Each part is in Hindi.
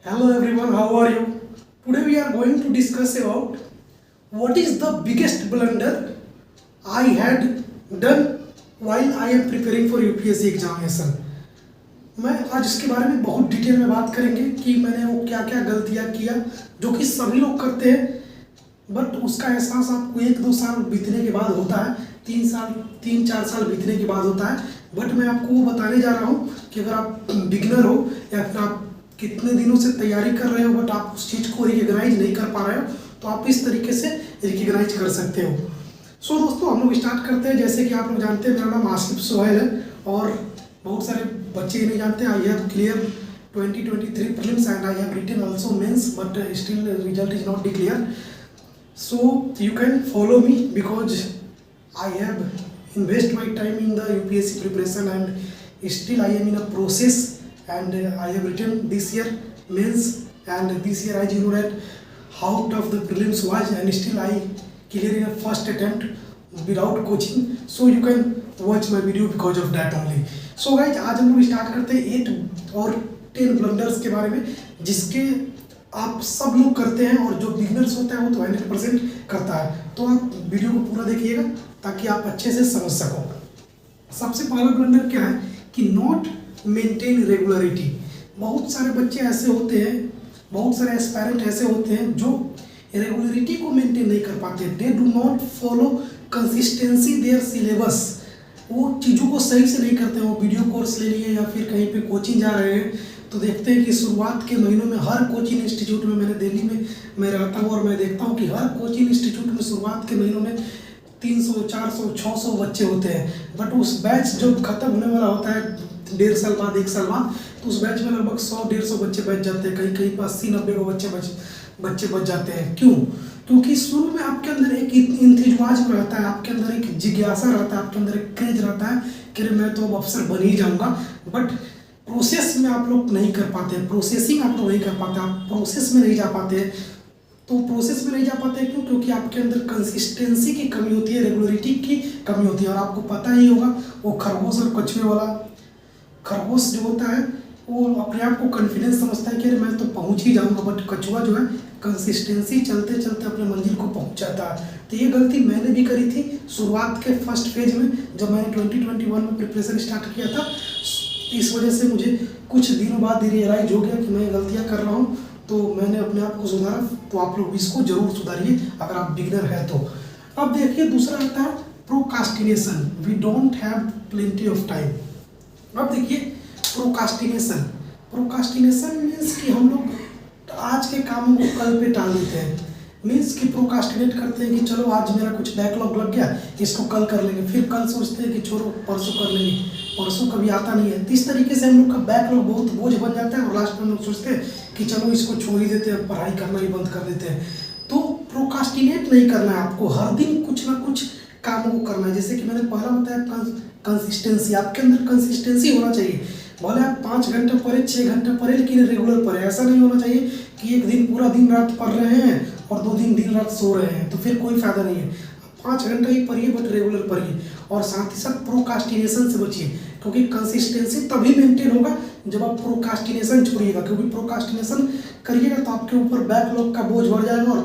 Hello everyone, how are you? Today we are going to discuss about what is the biggest blunder I had done while I am preparing for UPSC examination. मैं आज इसके बारे में बहुत डिटेल में बात करेंगे कि मैंने वो क्या क्या गलतियाँ किया जो कि सभी लोग करते हैं, बट उसका एहसास आपको 1-2 साल बीतने के बाद होता है, 3-4 साल बीतने के बाद होता है। बट मैं आपको वो बताने जा रहा हूँ कि अगर आप बिगिनर हो या फिर आप कितने दिनों से तैयारी कर रहे हो बट आप उस चीज़ को रिकग्नाइज नहीं कर पा रहे हो, तो आप इस तरीके से रिकग्नाइज कर सकते हो। सो दोस्तों, हम लोग स्टार्ट करते हैं। जैसे कि आप लोग जानते हैं, मेरा नाम आसिफ सोहेल है और बहुत सारे बच्चे नहीं जानते। I have clear 2023 prelims and I have written also mains, but still result is not declared. So you can follow me because I have invest my time in the UPSC preparation and still I am in a process, and I have written this year mains, and this year as you know that how tough the prelims was, and still I cleared in a first attempt without coaching. So you can watch my video because of that only. So guys, आज हम लोग स्टार्ट करते हैं 8 और 10 ब्लंडर्स के बारे में जिसके आप सब लोग करते हैं, और जो बिगनर्स होता है वो तो 100% करता है। तो आप वीडियो को पूरा देखिएगा ताकि आप अच्छे से समझ सको। सबसे पहला ब्लंडर क्या है कि नॉट मेंटेन रेगुलरिटी। बहुत सारे बच्चे ऐसे होते हैं, बहुत सारे एस्पायरेंट ऐसे होते हैं जो रेगुलरिटी को मेंटेन नहीं कर पाते। They do not follow consistency there syllabus. वो चीज़ों को सही से नहीं करते हैं। वो वीडियो कोर्स ले लिए या फिर कहीं पे कोचिंग जा रहे हैं तो देखते हैं कि शुरुआत के महीनों में हर कोचिंग इंस्टीट्यूट में, मैंने दिल्ली में मैं रहता हूँ और मैं देखता हूँ कि हर कोचिंग इंस्टीट्यूट में शुरुआत के महीनों में 300, 400, 600 बच्चे होते हैं। बट उस बैच जो खत्म होने वाला होता है 1.5 साल बाद, 1 साल बाद, तो उस बैच में लगभग 100-150 बच्चे बच जाते हैं। कहीं कहीं पर 80-90 बच्चे बच जाते हैं। क्यों? क्योंकि शुरू में आपके अंदर एक इंतजाज रहता है, आपके अंदर एक जिज्ञासा रहता है, आपके अंदर एक क्रेज रहता है कि मैं तो अब अफसर बन ही जाऊंगा। बट प्रोसेस में आप लोग नहीं कर पाते, प्रोसेसिंग आप लोग नहीं कर पाते, आप प्रोसेस में नहीं जा पाते। तो प्रोसेस में नहीं जा पाते क्यों? क्योंकि आपके अंदर कंसिस्टेंसी की कमी होती है, रेगुलरिटी की कमी होती है। और आपको पता ही होगा वो खरगोश और कछुए वाला। खरगोश जो होता है वो अपने आप को कॉन्फिडेंस समझता है कि अरे मैं तो पहुंच ही जाऊंगा, बट कछुआ जो है कंसिस्टेंसी चलते चलते अपने मंजिल को पहुंच जाता है। तो ये गलती मैंने भी करी थी शुरुआत के फर्स्ट फेज में, जब मैंने 2021 में प्रिपरेशन स्टार्ट किया था। इस वजह से मुझे कुछ दिनों बाद रियलाइज हो गया कि मैं गलतियाँ कर रहा हूँ, तो मैंने अपने आप को सुधारा। तो आप लोग इसको जरूर सुधारिए अगर आप बिगिनर है तो। अब देखिए, दूसरा आता है procrastination. We don't have plenty of time. अब देखिए, प्रोकास्टिनेशन मीन्स कि हम लोग आज के कामों को कल पे टाल देते हैं। मीन्स कि प्रोकास्टिनेट करते हैं कि चलो आज मेरा कुछ बैकलॉग लग गया, इसको कल कर लेंगे, फिर कल सोचते हैं कि छोड़ो परसों कर लेंगे, परसों कभी आता नहीं है। तो इस तरीके से हम लोग का बैकलॉग बहुत बोझ बन जाता है और लास्ट में हम लोग सोचते हैं कि चलो इसको छोड़ ही देते हैं, पढ़ाई करना ही बंद कर देते हैं। तो प्रोकास्टिनेट नहीं करना है आपको, हर दिन कुछ ना कुछ कामों को करना है। जैसे कि मैंने पहला बताया कंसिस्टेंसी, आपके अंदर कंसिस्टेंसी होना चाहिए। भले आप 5 घंटे पढ़े, 6 घंटे पढ़े, लेकिन रेगुलर पढ़े। ऐसा नहीं होना चाहिए कि एक दिन पूरा दिन रात पढ़ रहे हैं और 2 दिन दिन रात सो रहे हैं, तो फिर कोई फायदा नहीं है। 5 घंटे ही पढ़िए बट रेगुलर पढ़िए, और साथ ही साथ प्रोकास्टिनेशन से बचिए, क्योंकि कंसिस्टेंसी तभी मेंटेन होगा जब आप प्रोकास्टिनेशन छोड़िएगा। क्योंकि प्रोकास्टिनेशन करिएगा तो आपके ऊपर बैकलॉग का बोझ बढ़ जाएगा। और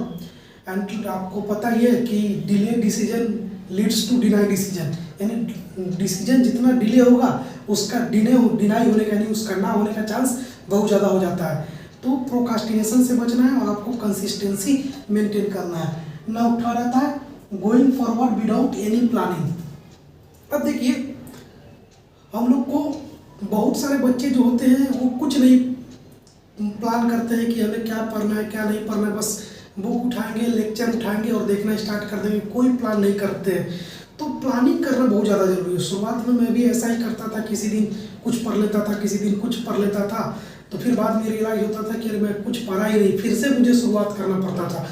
एंड आपको पता ही है कि delay decision leads to deny decision, यानी डिसीजन जितना डिले होगा उसका डिनाई होने का, यानी उसका ना होने का चांस बहुत ज़्यादा हो जाता है। तो प्रोकास्टिनेशन से बचना है और आपको कंसिस्टेंसी मेंटेन करना है। ना उठा रहता है going forward without any planning. अब देखिए, हम लोग को बहुत सारे बच्चे जो होते हैं वो कुछ नहीं प्लान करते हैं कि हमें क्या पढ़ना है क्या नहीं पढ़ना है, बस बुक उठाएंगे, लेक्चर उठाएंगे और देखना स्टार्ट कर देंगे, कोई प्लान नहीं करते हैं। तो प्लानिंग करना बहुत ज़्यादा जरूरी है। शुरुआत में मैं भी ऐसा ही करता था, किसी दिन कुछ पढ़ लेता था, किसी दिन कुछ पढ़ लेता था, तो फिर बाद में रियलाइज होता था कि अरे मैं कुछ पढ़ा ही नहीं, फिर से मुझे शुरुआत करना पड़ता था।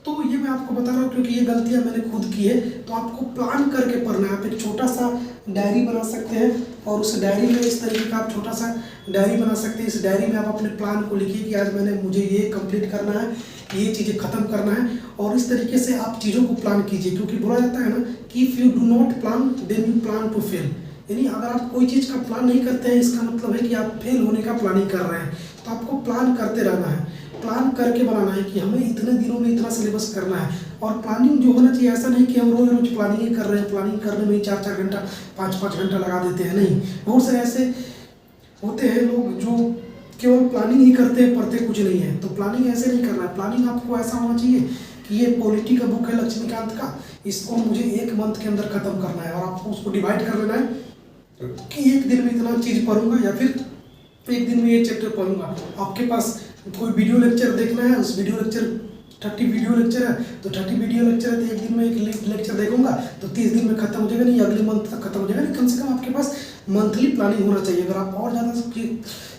तो ये मैं आपको बता रहा हूँ क्योंकि ये गलतियाँ मैंने खुद की है। तो आपको प्लान करके पढ़ना है। आप एक छोटा सा डायरी बना सकते हैं और उस डायरी में इस तरीके का आप छोटा सा डायरी बना सकते हैं। इस डायरी में आप अपने प्लान को लिखिए कि आज मुझे ये कंप्लीट करना है, ये चीज़ें ख़त्म करना है, और इस तरीके से आप चीज़ों को प्लान कीजिए। क्योंकि बोला जाता है ना कि if you do not plan then you plan to fail. यानी अगर आप कोई चीज़ का प्लान नहीं करते हैं, इसका मतलब है कि आप फेल होने का प्लानिंग कर रहे हैं। तो आपको प्लान करते रहना है, प्लान करके बनाना है कि हमें इतने दिनों में इतना सिलेबस करना है। और प्लानिंग जो होना चाहिए, ऐसा नहीं कि हम रोज रोज प्लानिंग ही कर रहे हैं, प्लानिंग करने में ही 4-4 घंटा 5-5 घंटा लगा देते हैं। नहीं, बहुत सारे ऐसे होते हैं लोग जो केवल प्लानिंग ही करते हैं, पढ़ते कुछ नहीं है। तो प्लानिंग ऐसे नहीं करना है। प्लानिंग आपको ऐसा होना चाहिए कि ये पॉलिटी का बुक है लक्ष्मीकांत का, इसको मुझे 1 मंथ के अंदर खत्म करना है। और आपको उसको डिवाइड कर लेना है कि 1 दिन में इतना चीज़ पढ़ूंगा या फिर 1 दिन में ये चैप्टर पढ़ूंगा। आपके पास कोई वीडियो लेक्चर देखना है, उस वीडियो लेक्चर 30 वीडियो लेक्चर है तो 30 वीडियो लेक्चर है तो 1 दिन में 1 लेक्चर देखूंगा तो 30 दिन में खत्म हो जाएगा, नहीं अगले मंथ तक खत्म हो जाएगा। नहीं, कम से कम आपके पास मंथली प्लानिंग होना चाहिए। अगर आप और ज़्यादा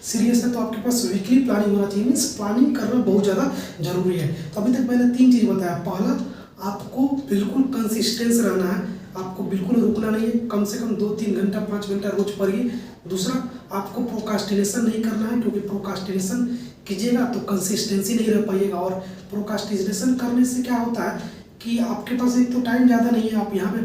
सीरियस है तो आपके पास वीकली प्लानिंग होना चाहिए। मीन्स प्लानिंग करना बहुत ज़्यादा जरूरी है। तो अभी तक मैंने 3 चीज़ बताया। पहला, आपको बिल्कुल कंसिस्टेंस रहना है, आपको बिल्कुल रुकना नहीं है, कम से कम 2-3 घंटा 5 घंटा रोज पढ़िए। दूसरा, आपको प्रोकास्टिनेशन नहीं करना है, क्योंकि प्रोकास्टिनेशन कीजिएगा तो कंसिस्टेंसी नहीं रह पाइएगा। और प्रोकास्टिनेशन करने से क्या होता है कि आपके पास एक तो टाइम ज़्यादा नहीं है, आप यहाँ पे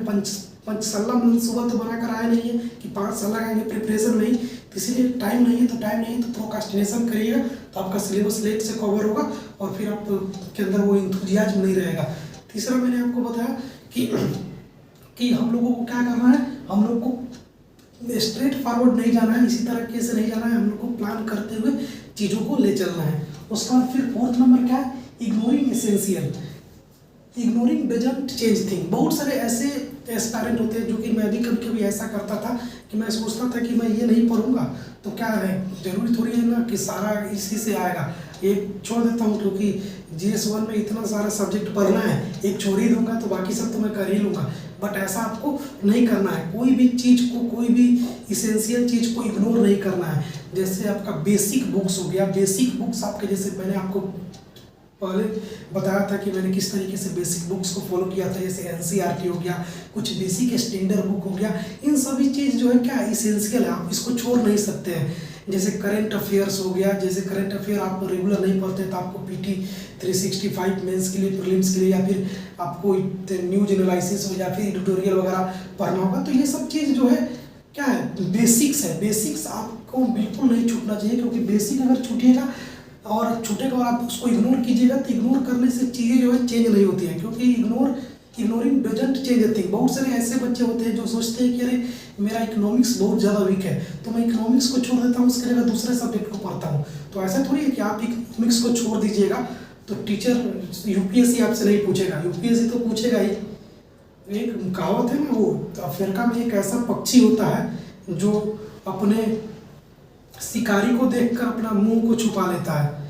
पंचसल्ला सुबह तो बना कर आए नहीं है कि 5 साल लगाएंगे प्रिपरेशन में ही, तो इसीलिए टाइम नहीं है। तो प्रोकास्टिनेशन करिएगा तो आपका सिलेबस लेट से कवर होगा और फिर आप के अंदर वो इंथुजियाज्म नहीं रहेगा। तीसरा, मैंने आपको बताया कि हम लोगों को क्या करना है, हम लोग को स्ट्रेट फॉरवर्ड नहीं जाना है, इसी तरीके से नहीं जाना है, हम लोग को प्लान करते हुए चीज़ों को ले चलना है। उसके बाद फिर 4th नंबर क्या है, ignoring essential. Ignoring doesn't change thing. बहुत सारे ऐसे एस्पायरेंट होते हैं जो कि मैं भी कभी कभी ऐसा करता था कि मैं सोचता था कि मैं ये नहीं पढ़ूंगा तो क्या है, जरूरी थोड़ी है ना कि सारा इसी से आएगा, एक छोड़ देता हूँ क्योंकि GS1 में इतना सारा सब्जेक्ट पढ़ना है, एक छोड़ ही दूंगा तो बाकी सब तो मैं कर ही लूँगा। बट ऐसा आपको नहीं करना है। कोई भी चीज़ को, कोई भी इसेंशियल चीज़ को इग्नोर नहीं करना है। जैसे आपका बेसिक बुक्स हो गया, बेसिक बुक्स आपके, जैसे मैंने आपको पहले बताया था कि मैंने किस तरीके से बेसिक बुक्स को फॉलो किया था, जैसे NCERT हो गया, कुछ बेसिक स्टैंडर्ड बुक हो गया, इन सभी चीज़ जो है क्या इसेंशियल है, आप इसको छोड़ नहीं सकते हैं। जैसे करंट अफेयर्स हो गया, जैसे करंट अफेयर आप रेगुलर नहीं पढ़ते तो आपको PT 365 मेंस के लिए, प्रीलिम्स के लिए, या फिर आपको न्यूज एनालिसिस हो या फिर एडिटोरियल वगैरह पढ़ना होगा। तो ये सब चीज़ जो है क्या है, बेसिक्स है। बेसिक्स आपको बिल्कुल नहीं छूटना चाहिए, क्योंकि बेसिक अगर छूटिएगा और छूटेगा और आप उसको इग्नोर कीजिएगा तो इग्नोर करने से चीज़ें जो है चेंज नहीं होती हैं, क्योंकि इग्नोरिंग डजंट चेंज थिंग। बहुत सारे ऐसे बच्चे होते हैं जो सोचते हैं कि अरे मेरा इकोनॉमिक्स बहुत ज़्यादा वीक है तो मैं इकोनॉमिक्स को छोड़ देता हूँ, उसके जगह दूसरे सब्जेक्ट को पढ़ता हूँ। तो ऐसा थोड़ी है कि आप इकोनॉमिक्स को छोड़ दीजिएगा तो टीचर UPSC आपसे नहीं पूछेगा, UPSC तो पूछेगा ही। एक कहावत है ना, वो अफ्रीका में एक ऐसा पक्षी होता है जो अपने शिकारी को देखकर अपना मुंह को छुपा लेता है।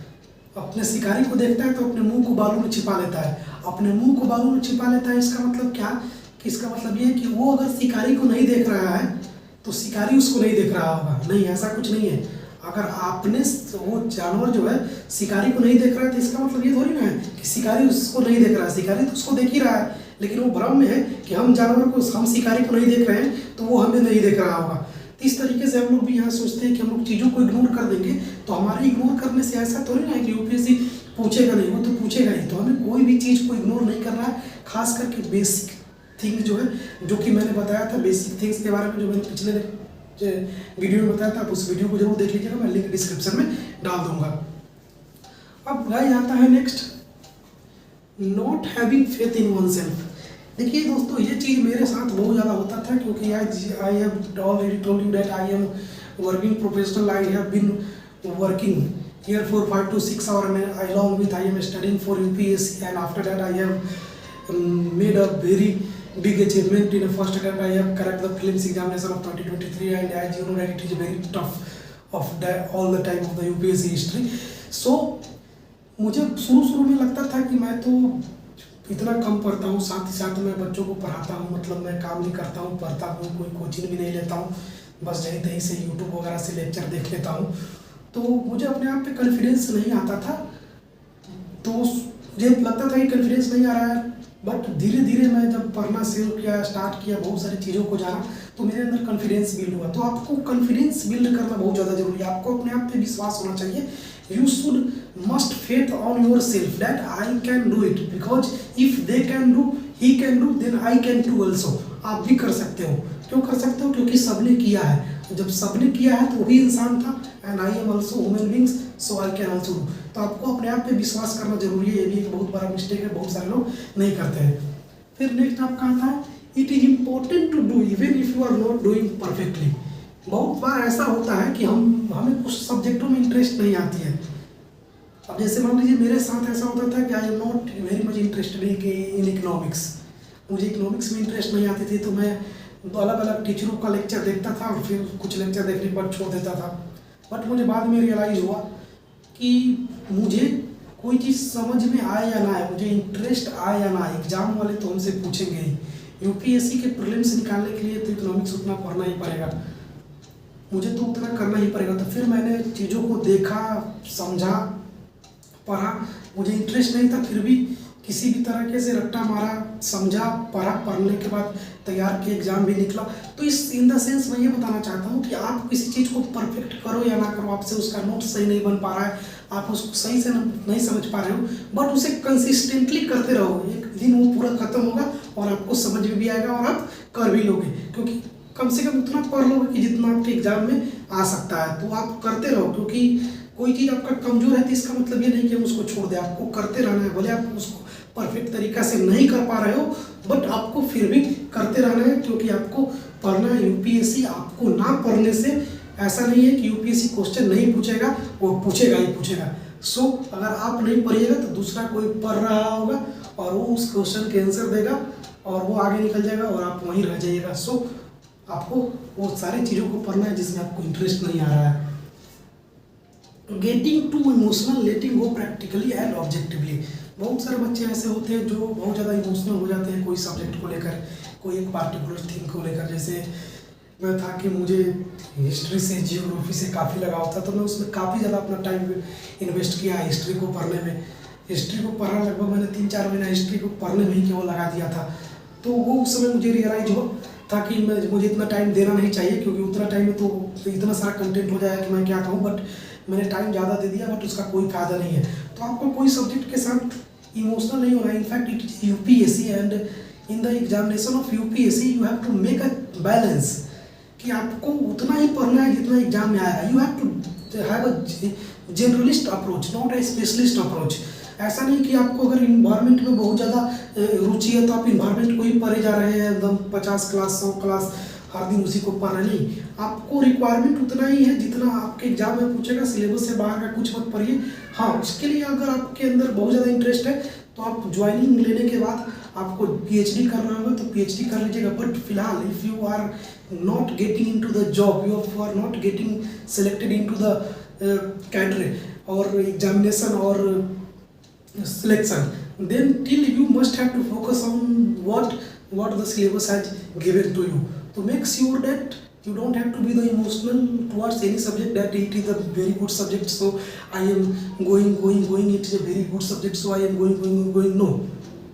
अपने शिकारी को देखता है तो अपने मुंह को बालू में छिपा लेता है, अपने मुंह को बालू में छिपा लेता है। इसका मतलब क्या, कि इसका मतलब ये है कि वो अगर शिकारी को नहीं देख रहा है तो शिकारी उसको नहीं देख रहा होगा। नहीं, ऐसा कुछ नहीं है। अगर आपने, वो जानवर जो है शिकारी को नहीं देख रहा है तो इसका मतलब ये थोड़ी ना है कि शिकारी उसको नहीं देख रहा है। शिकारी तो उसको देख ही रहा है, लेकिन वो भ्रम में है कि हम जानवर को, हम शिकारी को नहीं देख रहे हैं तो वो हमें नहीं देख रहा होगा। इस तरीके से हम लोग भी यहाँ सोचते हैं कि हम लोग चीज़ों को इग्नोर कर देंगे तो हमारे इग्नोर करने से ऐसा थोड़ी ना है कि UPSC पूछेगा नहीं, वो तो पूछेगा ही। तो हमें कोई भी चीज़ को इग्नोर नहीं करना है, खास करके बेसिक थिंग जो है, जो कि मैंने बताया था बेसिक थिंग्स के बारे में, जो मैंने पिछले वीडियो में बताया था। आप उस वीडियो को जरूर देख लीजिएगा, मैं लिंक डिस्क्रिप्शन में डाल दूंगा। अब गाइस आता है next, not having faith in one self. देखिए दोस्तों, ये चीज़ मेरे साथ बहुत ज़्यादा होता था, क्योंकि I have already told you that I am working professional. I have been working here for 5 to 6 hours along with I am studying for UPSC, and after that I have made a very big achievement. In the first attempt I have cracked the prelims examination of 2023, and as you know that it is very tough of all the time of the UPSC history. So मुझे शुरू में लगता था कि मैं तो इतना कम पढ़ता हूँ, साथ ही साथ मैं बच्चों को पढ़ाता हूँ, मतलब मैं काम भी करता हूँ, पढ़ता हूँ, कोई कोचिंग भी नहीं लेता हूँ, बस यहीं तहीं से YouTube वगैरह से लेक्चर देख लेता हूँ। तो मुझे अपने आप पे कॉन्फिडेंस नहीं आता था, तो मुझे लगता था कि कॉन्फिडेंस नहीं आ रहा है। बट धीरे धीरे मैं जब पढ़ना शुरू किया, स्टार्ट किया, बहुत सारी चीज़ों को जाना, तो मेरे अंदर कॉन्फिडेंस बिल्ड हुआ। तो आपको कॉन्फिडेंस बिल्ड करना बहुत ज़्यादा जरूरी है। आपको अपने आप पे विश्वास होना चाहिए। You should must faith on yourself that I can do it, because if they can do, he can do, then I can do also. आप भी कर सकते हो। क्यों कर सकते हो? क्योंकि सबने किया है। तो जब सबने किया है तो वो भी इंसान था, and I am also human beings, so I can also do. तो आपको अपने आप पे विश्वास करना जरूरी है, ये भी एक बहुत बड़ा मिस्टेक है, बहुत सारे लोग नहीं करते हैं। फिर नेक्स्ट आपका आता है, it is important to do even if you are not doing perfectly. बहुत बार ऐसा होता है कि हमें कुछ सब्जेक्टों में इंटरेस्ट नहीं आती है। अब जैसे मान लीजिए मेरे साथ ऐसा होता था कि I am not very much interested in economics, मुझे इकोनॉमिक्स में इंटरेस्ट नहीं आती थी, तो मैं अलग अलग टीचरों का लेक्चर देखता था और फिर कुछ लेक्चर देखने के बाद छोड़ देता था। बट मुझे बाद में रियलाइज़ हुआ कि मुझे कोई चीज़ समझ में आए या ना आए, मुझे इंटरेस्ट आए या ना आए, एग्जाम वाले तो हमसे पूछेंगे ही। यूपीएससी के प्रीलिम्स निकालने के लिए तो इकोनॉमिक्स उतना पढ़ना ही पड़ेगा, मुझे तो उतना करना ही पड़ेगा। तो फिर मैंने चीज़ों को देखा, समझा, पढ़ा, मुझे इंटरेस्ट नहीं था, फिर भी किसी भी तरीके से रट्टा मारा, समझा, पढ़ा, पढ़ने के बाद तैयार किया, एग्जाम भी निकला। तो इस इन द सेंस मैं ये बताना चाहता हूँ कि आप किसी चीज़ को परफेक्ट करो या ना करो, आपसे उसका नोट सही नहीं बन पा रहा है, आप उसको सही से नहीं समझ पा रहे हो, बट उसे कंसिस्टेंटली करते रहो, एक दिन वो पूरा खत्म होगा और आपको समझ में भी आएगा और आप कर भी लोगे, क्योंकि कम से कम उतना पढ़ लोगे कि जितना आपके एग्जाम में आ सकता है। तो आप करते रहो, क्योंकि कोई चीज़ आपका कमजोर है तो इसका मतलब ये नहीं कि हम उसको छोड़ दें, आपको करते रहना है। भले आप उसको परफेक्ट तरीका से नहीं कर पा रहे हो, बट आपको फिर भी करते रहना है, क्योंकि आपको पढ़ना है। यूपीएससी आपको ना पढ़ने से ऐसा नहीं है कि यूपीएससी क्वेश्चन नहीं पूछेगा, वो पूछेगा ही पूछेगा। सो अगर आप नहीं पढ़िएगा तो दूसरा कोई पढ़ रहा होगा और वो उस क्वेश्चन के आंसर देगा और वो आगे निकल जाएगा और आप वहीं रह जाइएगा। सो आपको वो सारी चीज़ों को पढ़ना है जिसमें आपको इंटरेस्ट नहीं आ रहा है। Getting too emotional, letting go practically and objectively. बहुत सारे बच्चे ऐसे होते हैं जो बहुत ज़्यादा इमोशनल हो जाते हैं कोई सब्जेक्ट को लेकर, कोई एक पार्टिकुलर थिंग को लेकर। जैसे मैं था कि मुझे हिस्ट्री से, जियोग्राफी से काफ़ी लगाव था, तो मैं उसमें काफ़ी ज़्यादा अपना टाइम इन्वेस्ट किया हिस्ट्री को पढ़ने में। हिस्ट्री को पढ़ा, लगभग मैंने 3-4 महीना हिस्ट्री को पढ़ने में ही केवल लगा दिया था। तो वो उस समय मुझे रियलाइज हुआ था कि मुझे इतना टाइम देना नहीं चाहिए, क्योंकि उतना टाइम में तो इतना सारा कंटेंट हो जाएगा कि मैं क्या कहूँ, बट मैंने टाइम ज़्यादा दे दिया, बट उसका कोई फायदा नहीं है। तो आपको कोई सब्जेक्ट के साथ इमोशनल नहीं होना है। In fact it is UPSC, and in the examination of UPSC you have to make a balance, कि आपको उतना ही पढ़ना है जितना एग्जाम में आएगा। You have to have a generalist approach, not a specialist approach. ऐसा नहीं कि आपको अगर इन्वायरमेंट में बहुत ज़्यादा रुचि है तो आप इन्वायरमेंट को ही पढ़े जा रहे हैं, एकदम 50 क्लास 100 क्लास हर दिन उसी को पढ़ रहे। नहीं, आपको रिक्वायरमेंट उतना ही है जितना आपके एग्जाम में पूछेगा। सिलेबस से बाहर का कुछ मत पढ़िए। हाँ, उसके लिए अगर आपके अंदर बहुत ज़्यादा इंटरेस्ट है तो आप ज्वाइनिंग लेने के बाद आपको पीएचडी करना होगा तो पीएचडी कर लीजिएगा। बट फिलहाल if you are not getting into the job, you are not getting selected into the cadre और एग्जामिनेशन और selection, then till you must have to focus on what the syllabus has given to you, to make sure that you don't have to be the emotional towards any subject that it is a very good subject, so I am going, it is a very good subject, so I am going. No,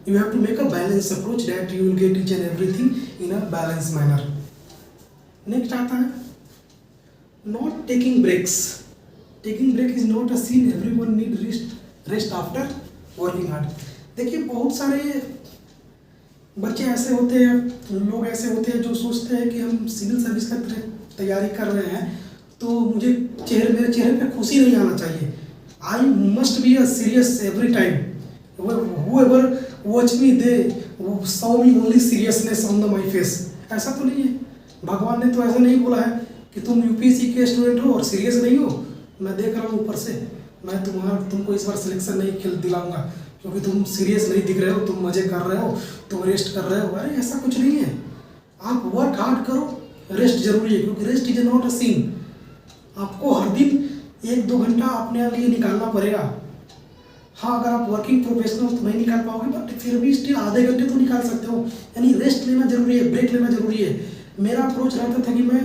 you have to make a balanced approach that you will get each and everything in a balanced manner. Next आता है not taking breaks. Taking break is not a sin, everyone need rest after working hard. देखिए, बहुत सारे बच्चे ऐसे होते हैं, लोग ऐसे होते हैं जो सोचते हैं कि हम सिविल सर्विस का तैयारी कर रहे हैं तो मुझे मेरे चेहरे पे खुशी नहीं आना चाहिए। I must be a serious every time, whoever watch me they saw me only seriousness on my face। ऐसा तो नहीं है, भगवान ने तो ऐसा नहीं बोला है कि तुम यूपीएससी के स्टूडेंट हो और सीरियस नहीं हो। मैं देख रहा हूँ ऊपर से, मैं तुमको इस बार सिलेक्शन नहीं दिलाऊंगा क्योंकि तुम सीरियस नहीं दिख रहे हो, तुम मजे कर रहे हो, तुम रेस्ट कर रहे हो। अरे ऐसा कुछ नहीं है, आप वर्क हार्ड करो, रेस्ट जरूरी है, क्योंकि रेस्ट इज नॉट अ सिन। आपको हर दिन 1-2 घंटा अपने लिए निकालना पड़ेगा। हाँ, अगर आप वर्किंग प्रोफेशनल तो नहीं निकाल पाओगे, बट फिर भी स्टिल आधे घंटे तो निकाल सकते हो। यानी रेस्ट लेना जरूरी है, ब्रेक लेना जरूरी है। मेरा अप्रोच रहता था कि मैं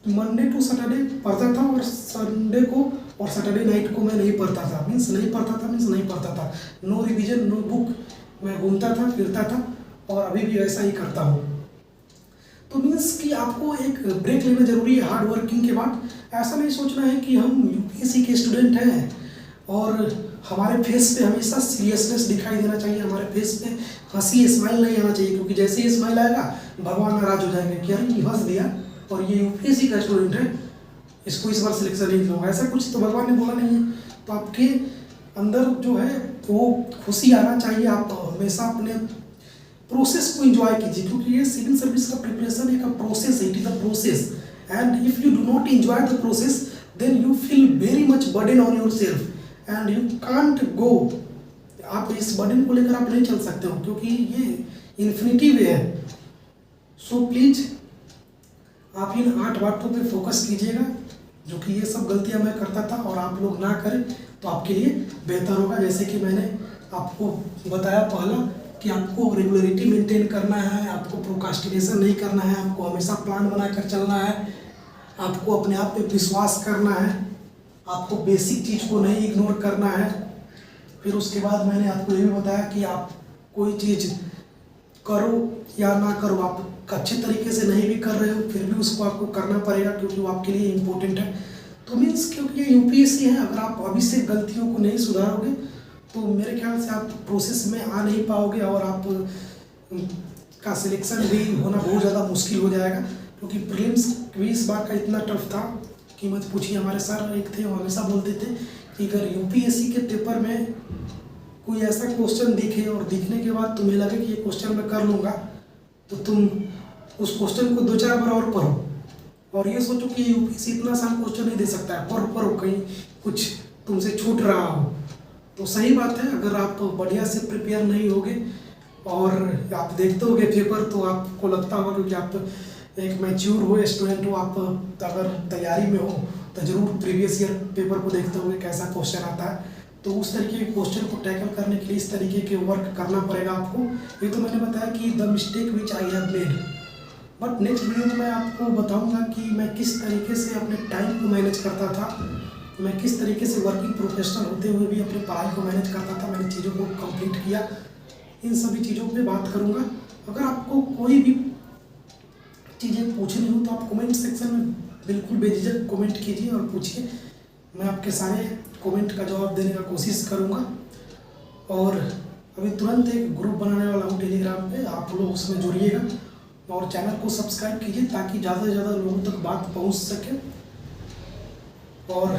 मंडे टू सैटरडे पढ़ता था और संडे को और सैटरडे नाइट को मैं नहीं पढ़ता था। मीन्स नहीं पढ़ता था, नो रिवीजन, नो बुक, मैं घूमता था, फिरता था और अभी भी ऐसा ही करता हूँ। तो मीन्स कि आपको एक ब्रेक लेना जरूरी है हार्ड वर्किंग के बाद। ऐसा नहीं सोचना है कि हम यूपीएससी के स्टूडेंट हैं और हमारे फेस पे हमेशा सीरियसनेस दिखाई देना चाहिए, हमारे फेस पे हंसी स्माइल नहीं आना चाहिए, क्योंकि जैसे ही स्माइल आएगा भगवान नाराज हो जाएंगे कि अरे ये हंस दिया, और ये यूपीएससी का स्टूडेंट है, इसको इस बार सिलेक्शन नहीं होगा, ऐसा कुछ तो भगवान ने बोला नहीं है। तो आपके अंदर जो है वो खुशी आना चाहिए। आप हमेशा अपने प्रोसेस को एंजॉय कीजिए, क्योंकि ये सिविल सर्विस का प्रिपरेशन एक प्रोसेस है, it is a process, and if you do not enjoy the process then you feel very much burden on yourself and you can't go. आप इस बर्डन को लेकर आप नहीं चल सकते हो, क्योंकि ये इन्फिनिटी वे है। सो प्लीज आप इन 8 बातों पे फोकस कीजिएगा, जो कि ये सब गलतियां मैं करता था, और आप लोग ना करें तो आपके लिए बेहतर होगा। जैसे कि मैंने आपको बताया पहला कि आपको रेगुलरिटी मेंटेन करना है, आपको प्रोक्रास्टिनेशन नहीं करना है, आपको हमेशा प्लान बनाकर चलना है, आपको अपने आप पे विश्वास करना है, आपको बेसिक चीज़ को नहीं इग्नोर करना है। फिर उसके बाद मैंने आपको ये भी बताया कि आप कोई चीज़ करो या ना करो, आप अच्छे तरीके से नहीं भी कर रहे हो फिर भी उसको आपको करना पड़ेगा, क्योंकि वो आपके लिए इम्पोर्टेंट है। तो मीन्स क्योंकि ये यूपीएससी है, अगर आप अभी से गलतियों को नहीं सुधारोगे तो मेरे ख्याल से आप प्रोसेस में आ नहीं पाओगे, और आप का सिलेक्शन भी होना बहुत ज़्यादा मुश्किल हो जाएगा। क्योंकि प्रीलिम्स भी इस बार का इतना टफ था कि मत पूछिए। हमारे सर एक थे, वो हमेशा बोलते थे कि अगर यूपीएससी के पेपर में कोई ऐसा क्वेश्चन दिखे और दिखने के बाद तुम्हें लगे कि ये क्वेश्चन मैं कर लूँगा, तो तुम उस क्वेश्चन को 2-4 बार और पढ़ो, और ये सोचो कि यूपीएससी इतना आसान क्वेश्चन नहीं दे सकता है, पढ़ो कहीं कुछ तुमसे छूट रहा हो। तो सही बात है, अगर आप बढ़िया से प्रिपेयर नहीं होगे और आप देखते होगे पेपर, तो आपको लगता होगा, क्योंकि आप एक मैच्योर हो स्टूडेंट हो, आप अगर तैयारी में हो तो जरूर प्रीवियस ईयर पेपर को देखते होगे कैसा क्वेश्चन आता है। तो उस तरीके के क्वेश्चन को टैकल करने के लिए इस तरीके के वर्क करना पड़ेगा आपको। ये तो मैंने बताया कि the mistake which I have made, but next video में मैं आपको बताऊंगा कि मैं किस तरीके से अपने टाइम को मैनेज करता था, मैं किस तरीके से वर्किंग प्रोफेशनल होते हुए भी अपनी पढ़ाई को मैनेज करता था, मैंने चीज़ों को कंप्लीट किया। इन सभी चीज़ों पे बात करूंगा। अगर आपको कोई भी चीज़ें पूछनी हो तो आप कमेंट सेक्शन में बिल्कुल बेझिझक कमेंट कीजिए और पूछिए, मैं आपके सारे कमेंट का जवाब देने का कोशिश करूँगा। और अभी तुरंत एक ग्रुप बनाने वाला हूँ टेलीग्राम पे, आप लोग उसमें जुड़िएगा और चैनल को सब्सक्राइब कीजिए ताकि ज़्यादा से ज़्यादा लोगों तक बात पहुँच सके। और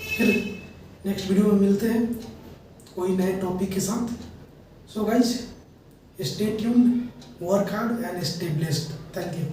फिर नेक्स्ट वीडियो में मिलते हैं कोई नए टॉपिक के साथ। So guys, stay tuned, work hard and stay blessed. Thank you.